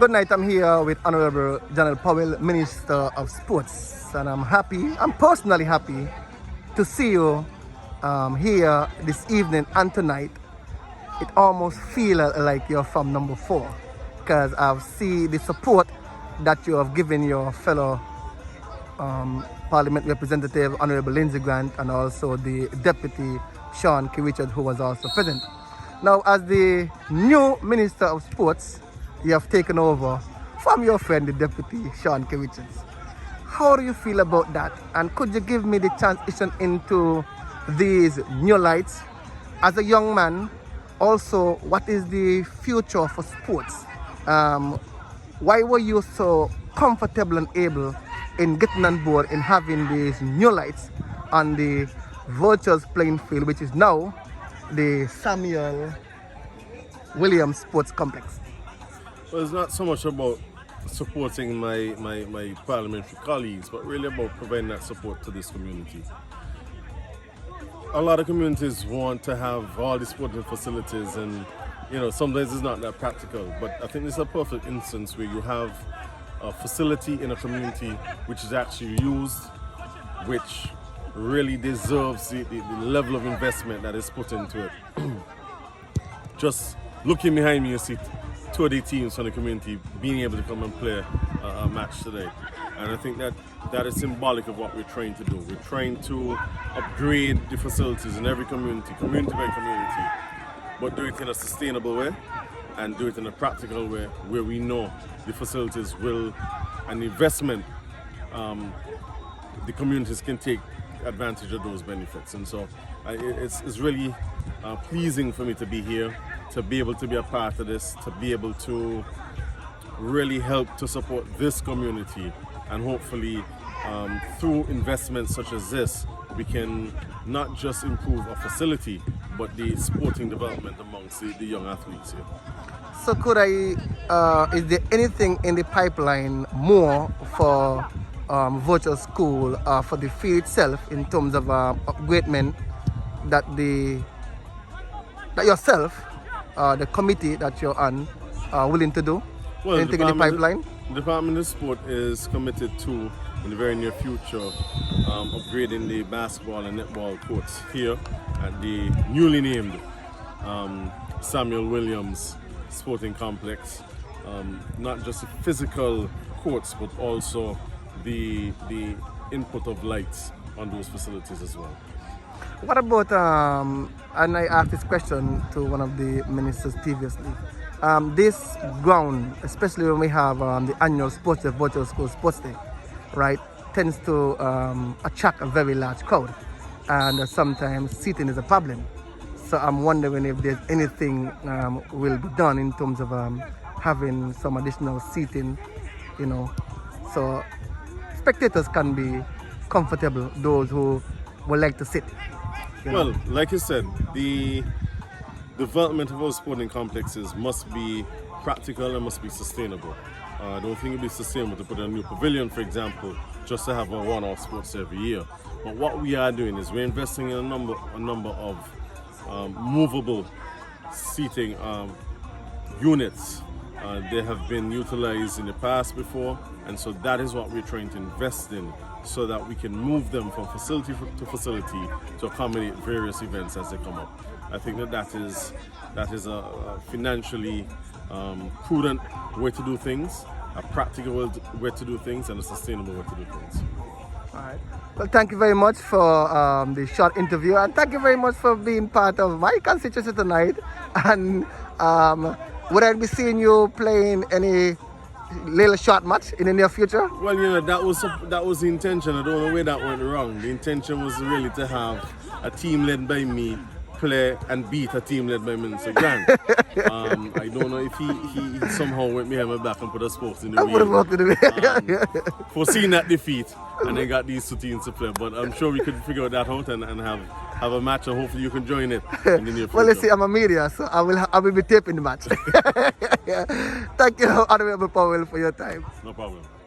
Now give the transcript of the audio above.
Good night. I'm here with Honorable Jonel Powell, Minister of Sports, and I'm personally happy to see you here this evening and tonight. It almost feels like you're from number 4 because I've seen the support that you have given your fellow Parliament Representative Honorable Lindsey Grant and also the Deputy Sean Richard, who was also present. Now, as the new Minister of Sports, you have taken over from your friend, the Deputy Sean Richards. How do you feel about that? And could you give me the transition into these new lights? As a young man, also, what is the future for sports? Why were you so comfortable and able in getting on board in having these new lights on the Vultures playing field, which is now the Samuel Williams Sports Complex? Well, it's not so much about supporting my parliamentary colleagues, but really about providing that support to this community. A lot of communities want to have all the sporting facilities, and sometimes it's not that practical, but I think this is a perfect instance where you have a facility in a community which is actually used, which really deserves the level of investment that is put into it. Just looking behind me, you see 2 of the teams from the community being able to come and play a match today. And I think that is symbolic of what we're trying to do. We're trying to upgrade the facilities in every community by community, but do it in a sustainable way and do it in a practical way where we know the facilities will, and investment, the communities can take advantage of those benefits. And so it's really pleasing for me to be here, to be able to be a part of this, to be able to really help to support this community, and hopefully through investments such as this, we can not just improve a facility, but the sporting development amongst the young athletes here. So is there anything in the pipeline more for Virtual School, for the field itself, in terms of upgradement that yourself, the committee that you're on, are willing to do? Well, anything in the pipeline? The Department of Sport is committed to, in the very near future, upgrading the basketball and netball courts here at the newly named Samuel Williams Sporting Complex. Not just the physical courts, but also the input of lights on those facilities as well. What about, and I asked this question to one of the ministers previously, this ground, especially when we have the annual sports day, Virtual School Sports Day, right, tends to attract a very large crowd, and sometimes seating is a problem. So I'm wondering if there's anything will be done in terms of having some additional seating, so spectators can be comfortable, those who would like to sit. Well, like you said, the development of our sporting complexes must be practical and must be sustainable. I don't think it would be sustainable to put a new pavilion, for example, just to have a one-off sports every year. But what we are doing is we're investing in a number of movable seating units. They have been utilized in the past before, and so that is what we're trying to invest in, so that we can move them from facility to facility to accommodate various events as they come up. I think that is a financially prudent way to do things, a practical way to do things, and a sustainable way to do things. All right. Well, thank you very much for the short interview, and thank you very much for being part of my constituency tonight. And would I be seeing you playing any little short match in the near future? Well, that was the intention. I don't know where that went wrong. The intention was really to have a team led by me play and beat a team led by Minister Grant. I don't know if he somehow went behind my back and put us both in the way. Foreseeing that defeat, and then got these 2 teams to play. But I'm sure we could figure that out and have a match, and hopefully you can join it in the near future. Well, let's see, I'm a media, so I will be taping the match. Thank you, Honorable Powell, for your time. No problem.